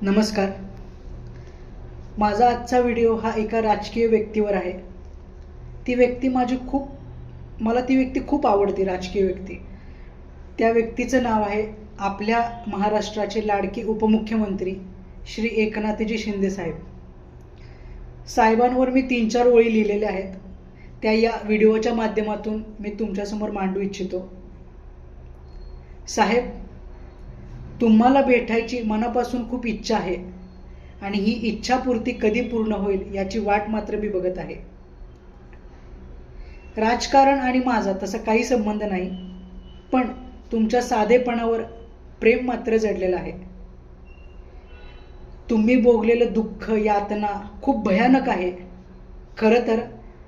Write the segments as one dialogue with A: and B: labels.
A: नमस्कार. माझा आजचा व्हिडिओ हा एका राजकीय व्यक्तीवर आहे. मला ती व्यक्ती खूप आवडते. राजकीय व्यक्ती, त्या व्यक्तीचं नाव आहे आपल्या महाराष्ट्राचे लाडके उपमुख्यमंत्री श्री एकनाथजी शिंदे साहेब. साहेबांवर मी 3-4 ओळी लिहिलेल्या आहेत, त्या या व्हिडिओच्या माध्यमातून मी तुमच्यासमोर मांडू इच्छितो. साहेब, तुम्हाला भेटायची मनापासून खूप इच्छा आहे आणि ही इच्छापूर्ती कधी पूर्ण होईल याची वाट मात्र मी बघत आहे. राजकारण आणि माझा तसा काही संबंध नाही, पण तुमच्या साधेपणावर प्रेम मात्र जडलेलं आहे. तुम्ही भोगलेलं दुःख, यातना खूप भयानक आहे. खरं तर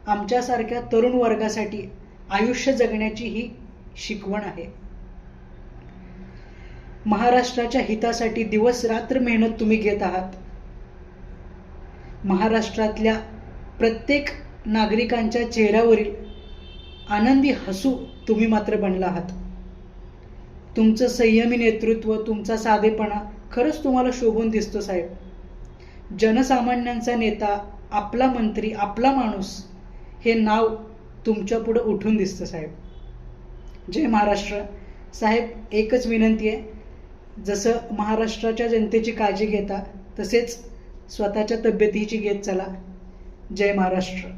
A: आमच्यासारख्या तरुण वर्गासाठी आयुष्य जगण्याची ही शिकवण आहे. महाराष्ट्राच्या हितासाठी दिवस रात्र मेहनत तुम्ही घेत आहात. महाराष्ट्रातल्या प्रत्येक नागरिकांच्या चेहऱ्यावरील आनंदी हसू तुम्ही मात्र बनला आहात. तुमचं संयमी नेतृत्व, तुमचा साधेपणा खरंच तुम्हाला शोभून दिसतो साहेब. जनसामान्यांचा नेता, आपला मंत्री, आपला माणूस हे नाव तुमच्या पुढे उठून दिसतं साहेब. जय महाराष्ट्र. साहेब, एकच विनंती आहे, जसं महाराष्ट्राच्या जनतेची काळजी घेता तसेच स्वतःच्या तब्येतीची घेत चला. जय महाराष्ट्र.